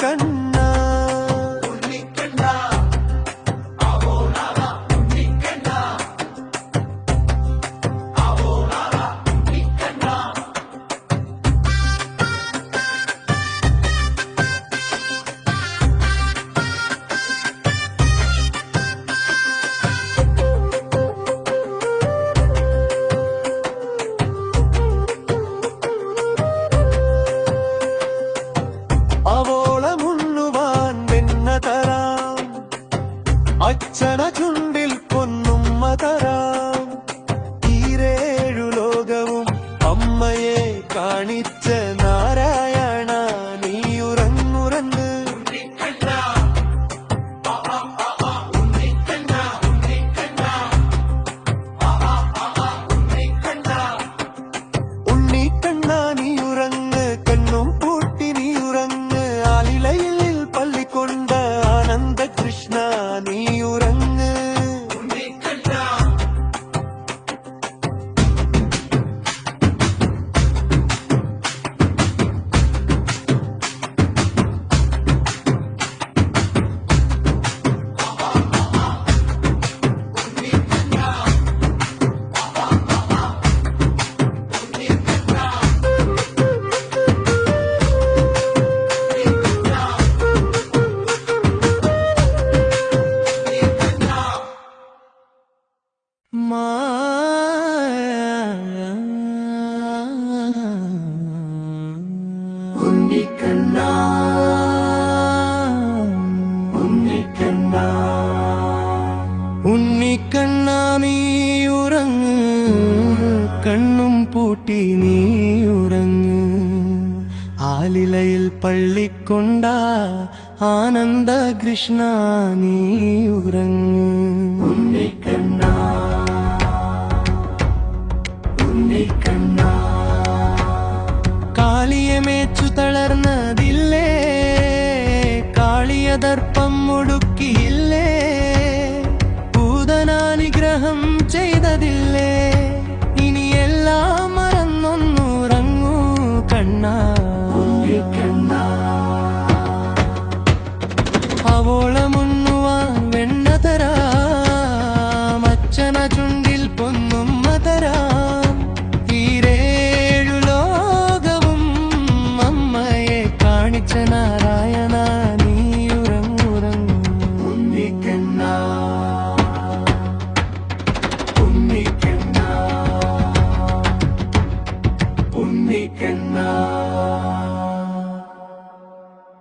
കണ്ണാ അച്ഛന ചുണ്ടിൽ പൊന്നുമ്മ തരാം ഈരേഴു ലോകവും അമ്മയെ കാണിച്ച നാരായണ നീയുറങ്ങുറങ്ങ് ഉണ്ണിക്കണ്ണ നീയുറങ്ങ് കണ്ണും പൂട്ടി നീയുറങ്ങ് ആലിലയിൽ പള്ളിക്കൊണ്ട ആനന്ദ കൃഷ്ണ നീയുറങ്ങ് ഉണ്ണിക്കണ്ണാ ഉണ്ണിക്കണ്ണാ ഉണ്ണിക്കണ്ണാ നീയുറങ്ങ് കണ്ണും പൂട്ടി നീയുറങ്ങ് ആലിലയിൽ പള്ളിക്കൊണ്ട ആനന്ദ കൃഷ്ണ നീയുറങ്ങ് ഉണ്ണിക്കണ്ണാ ഉണ്ണിക്കണ്ണാ കാളിയെ മേച്ചു തളർന്നതില്ലേ കാളിയ ദർപ്പം മുടുക്കിയില്ലേ ഭൂതനാനുഗ്രഹം ചെയ്തതില്ലേ ഇനിയെല്ലാം മറന്നൊന്നുറങ്ങൂ കണ്ണാ അവോളമുണ്ണുവാൻ വെണ്ണ തരാം അച്ഛന ചുണ്ടിൽ പൊന്നുമ്മ തരാം ഈരേഴു ലോകവും അമ്മയെ കാണിച്ച നാരായണ